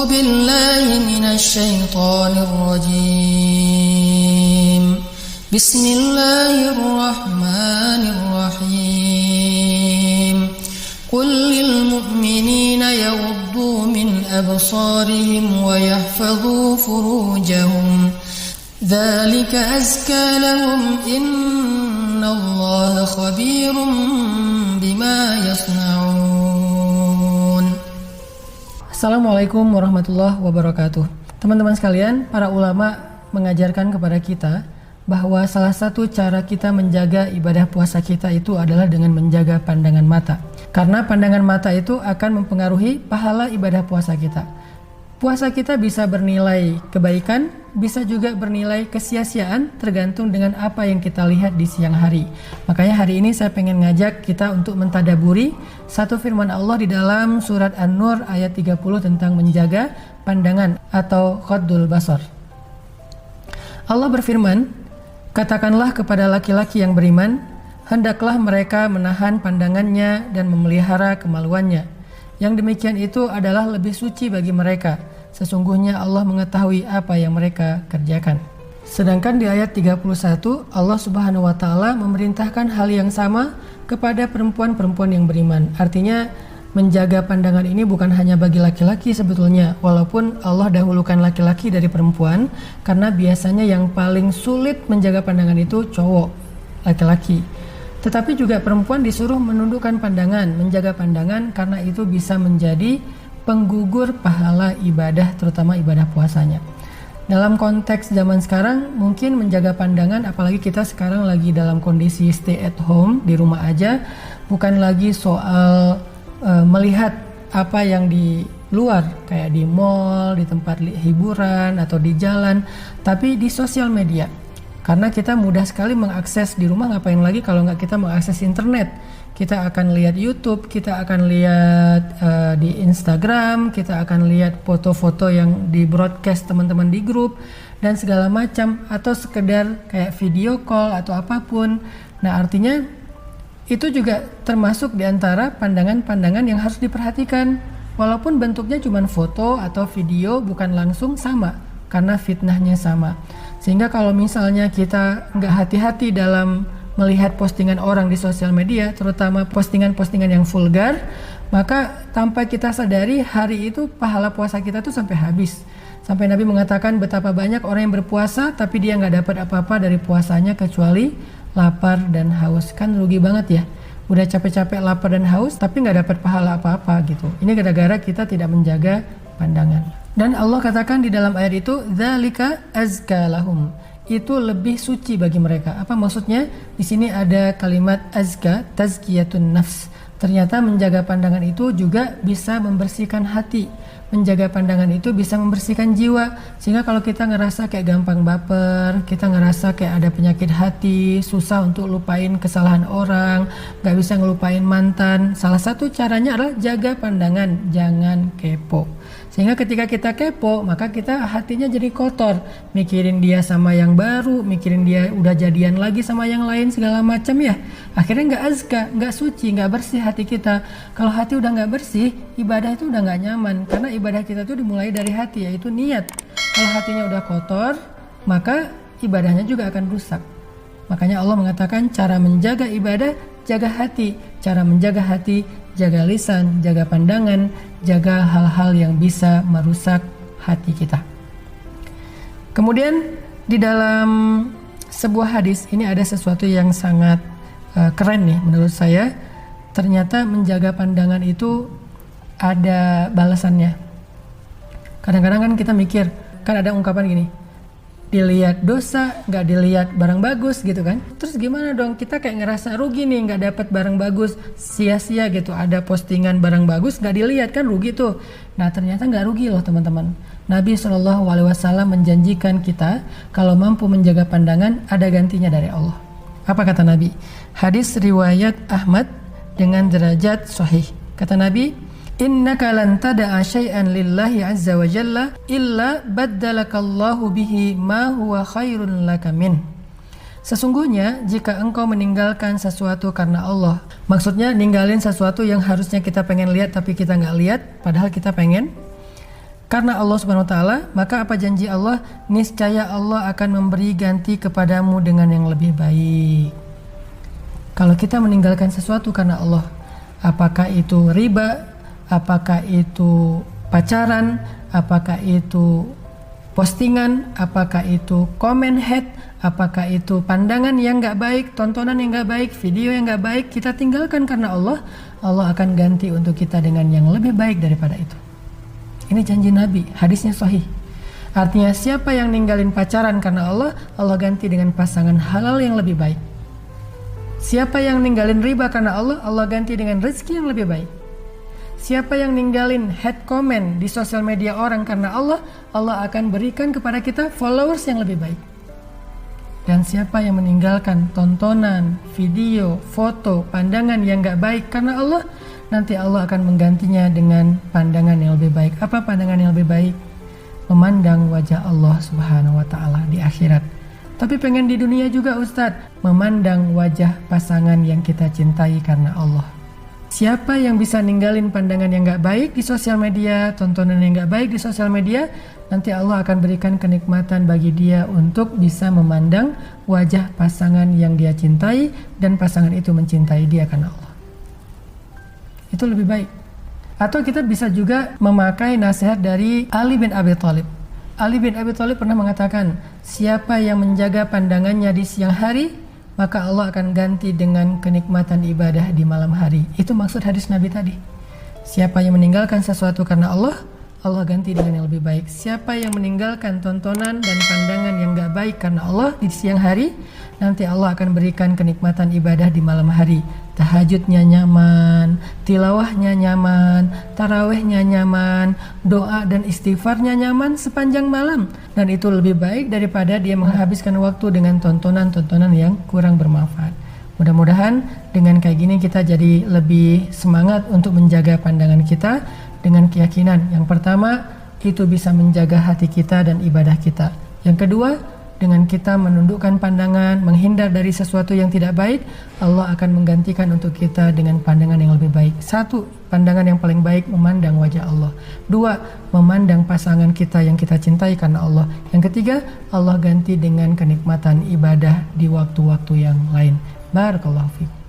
بالله من الشيطان الرجيم بسم الله الرحمن الرحيم قل للمؤمنين يغضوا من أبصارهم ويحفظوا فروجهم ذلك أزكى لهم إن الله خبير بما يصنعون. Assalamualaikum warahmatullahi wabarakatuh. Teman-teman sekalian, para ulama mengajarkan kepada kita bahwa salah satu cara kita menjaga ibadah puasa kita itu adalah dengan menjaga pandangan mata. Karena pandangan mata itu akan mempengaruhi pahala ibadah puasa kita. Puasa kita bisa bernilai kebaikan, bisa juga bernilai kesia-siaan, tergantung dengan apa yang kita lihat di siang hari. Makanya hari ini saya pengen ngajak kita untuk mentadaburi satu firman Allah di dalam surat An-Nur ayat 30 tentang menjaga pandangan atau ghaddul basar. Allah berfirman, katakanlah kepada laki-laki yang beriman, hendaklah mereka menahan pandangannya dan memelihara kemaluannya. Yang demikian itu adalah lebih suci bagi mereka. Sesungguhnya Allah mengetahui apa yang mereka kerjakan. Sedangkan di ayat 31, Allah Subhanahu wa taala memerintahkan hal yang sama kepada perempuan-perempuan yang beriman. Artinya menjaga pandangan ini bukan hanya bagi laki-laki sebetulnya, walaupun Allah dahulukan laki-laki dari perempuan, karena biasanya yang paling sulit menjaga pandangan itu cowok, laki-laki. Tetapi juga perempuan disuruh menundukkan pandangan, menjaga pandangan, karena itu bisa menjadi penggugur pahala ibadah, terutama ibadah puasanya. Dalam konteks zaman sekarang, mungkin menjaga pandangan, apalagi kita sekarang lagi dalam kondisi stay at home, di rumah aja, bukan lagi soal melihat apa yang di luar, kayak di mall, di tempat hiburan, atau di jalan, tapi di sosial media. Karena kita mudah sekali mengakses di rumah, ngapain lagi kalau nggak kita mengakses internet. Kita akan lihat YouTube, kita akan lihat di Instagram, kita akan lihat foto-foto yang di broadcast teman-teman di grup, dan segala macam, atau sekedar kayak video call atau apapun. Nah, artinya itu juga termasuk di antara pandangan-pandangan yang harus diperhatikan. Walaupun bentuknya cuma foto atau video, bukan langsung sama, karena fitnahnya sama. Sehingga kalau misalnya kita nggak hati-hati dalam melihat postingan orang di sosial media, terutama postingan-postingan yang vulgar, maka tanpa kita sadari hari itu pahala puasa kita tuh sampai habis. Sampai Nabi mengatakan betapa banyak orang yang berpuasa tapi dia nggak dapat apa-apa dari puasanya kecuali lapar dan haus. Kan rugi banget ya, udah capek-capek lapar dan haus tapi nggak dapat pahala apa-apa gitu. Ini gara-gara kita tidak menjaga pandangan. Dan Allah katakan di dalam ayat itu, dzalika azka lahum, itu lebih suci bagi mereka. Apa maksudnya? Di sini ada kalimat azka, tazkiyatun nafs. Ternyata menjaga pandangan itu juga bisa membersihkan hati. Menjaga pandangan itu bisa membersihkan jiwa. Sehingga kalau kita ngerasa kayak gampang baper, kita ngerasa kayak ada penyakit hati, susah untuk lupain kesalahan orang, gak bisa ngelupain mantan, salah satu caranya adalah jaga pandangan, jangan kepo. Sehingga ketika kita kepo, maka kita hatinya jadi kotor, mikirin dia sama yang baru, mikirin dia udah jadian lagi sama yang lain, segala macam ya. Akhirnya nggak azka, nggak suci, nggak bersih hati kita. Kalau hati udah nggak bersih, ibadah itu udah nggak nyaman. Karena ibadah kita tuh dimulai dari hati, yaitu niat. Kalau hatinya udah kotor, maka ibadahnya juga akan rusak. Makanya Allah mengatakan cara menjaga ibadah, jaga hati. Cara menjaga hati, jaga lisan, jaga pandangan, jaga hal-hal yang bisa merusak hati kita. Kemudian di dalam sebuah hadis ini ada sesuatu yang sangat keren nih menurut saya. Ternyata menjaga pandangan itu ada balasannya. Kadang-kadang kan kita mikir, kan ada ungkapan gini, dilihat dosa, nggak dilihat barang bagus gitu kan. Terus gimana dong, kita kayak ngerasa rugi nih nggak dapat barang bagus, sia-sia gitu. Ada postingan barang bagus nggak dilihat, kan rugi tuh. Nah ternyata nggak rugi loh teman-teman. Nabi SAW menjanjikan kita kalau mampu menjaga pandangan ada gantinya dari Allah. Apa kata Nabi? Hadis riwayat Ahmad dengan derajat sahih. Kata Nabi, innaka lan tada'a syai'an lillahi azza wa jalla illa baddalakallahu bihi ma huwa khairun laka min. Sesungguhnya jika engkau meninggalkan sesuatu karena Allah, maksudnya ninggalin sesuatu yang harusnya kita pengen lihat tapi kita nggak lihat, padahal kita pengen, karena Allah Subhanahu wa taala, maka apa janji Allah? Niscaya Allah akan memberi ganti kepadamu dengan yang lebih baik. Kalau kita meninggalkan sesuatu karena Allah, apakah itu riba, apakah itu pacaran, apakah itu postingan, apakah itu komen hate, apakah itu pandangan yang gak baik, tontonan yang gak baik, video yang gak baik, kita tinggalkan karena Allah, Allah akan ganti untuk kita dengan yang lebih baik daripada itu. Ini janji Nabi, hadisnya sahih. Artinya siapa yang ninggalin pacaran karena Allah, Allah ganti dengan pasangan halal yang lebih baik. Siapa yang ninggalin riba karena Allah, Allah ganti dengan rezeki yang lebih baik. Siapa yang ninggalin hate comment di sosial media orang karena Allah, Allah akan berikan kepada kita followers yang lebih baik. Dan siapa yang meninggalkan tontonan, video, foto, pandangan yang gak baik karena Allah, nanti Allah akan menggantinya dengan pandangan yang lebih baik. Apa pandangan yang lebih baik? Memandang wajah Allah Subhanahu wa taala di akhirat. Tapi pengen di dunia juga Ustadz, memandang wajah pasangan yang kita cintai karena Allah. Siapa yang bisa ninggalin pandangan yang gak baik di sosial media, tontonan yang gak baik di sosial media, nanti Allah akan berikan kenikmatan bagi dia untuk bisa memandang wajah pasangan yang dia cintai dan pasangan itu mencintai dia karena Allah. Itu lebih baik. Atau kita bisa juga memakai nasihat dari Ali bin Abi Thalib. Ali bin Abi Thalib pernah mengatakan, siapa yang menjaga pandangannya di siang hari, maka Allah akan ganti dengan kenikmatan ibadah di malam hari. Itu maksud hadis Nabi tadi. Siapa yang meninggalkan sesuatu karena Allah, Allah ganti dengan yang lebih baik. Siapa yang meninggalkan tontonan dan pandangan yang gak baik karena Allah di siang hari, nanti Allah akan berikan kenikmatan ibadah di malam hari. Tahajudnya nyaman, tilawahnya nyaman, tarawehnya nyaman, doa dan istighfarnya nyaman sepanjang malam. Dan itu lebih baik daripada dia menghabiskan waktu dengan tontonan-tontonan yang kurang bermanfaat. Mudah-mudahan dengan kayak gini kita jadi lebih semangat untuk menjaga pandangan kita dengan keyakinan. Yang pertama, itu bisa menjaga hati kita dan ibadah kita. Yang kedua, dengan kita menundukkan pandangan, menghindar dari sesuatu yang tidak baik, Allah akan menggantikan untuk kita dengan pandangan yang lebih baik. 1, pandangan yang paling baik memandang wajah Allah. 2, memandang pasangan kita yang kita cintai karena Allah. Yang ketiga, Allah ganti dengan kenikmatan ibadah di waktu-waktu yang lain. Barakallahu fiikum.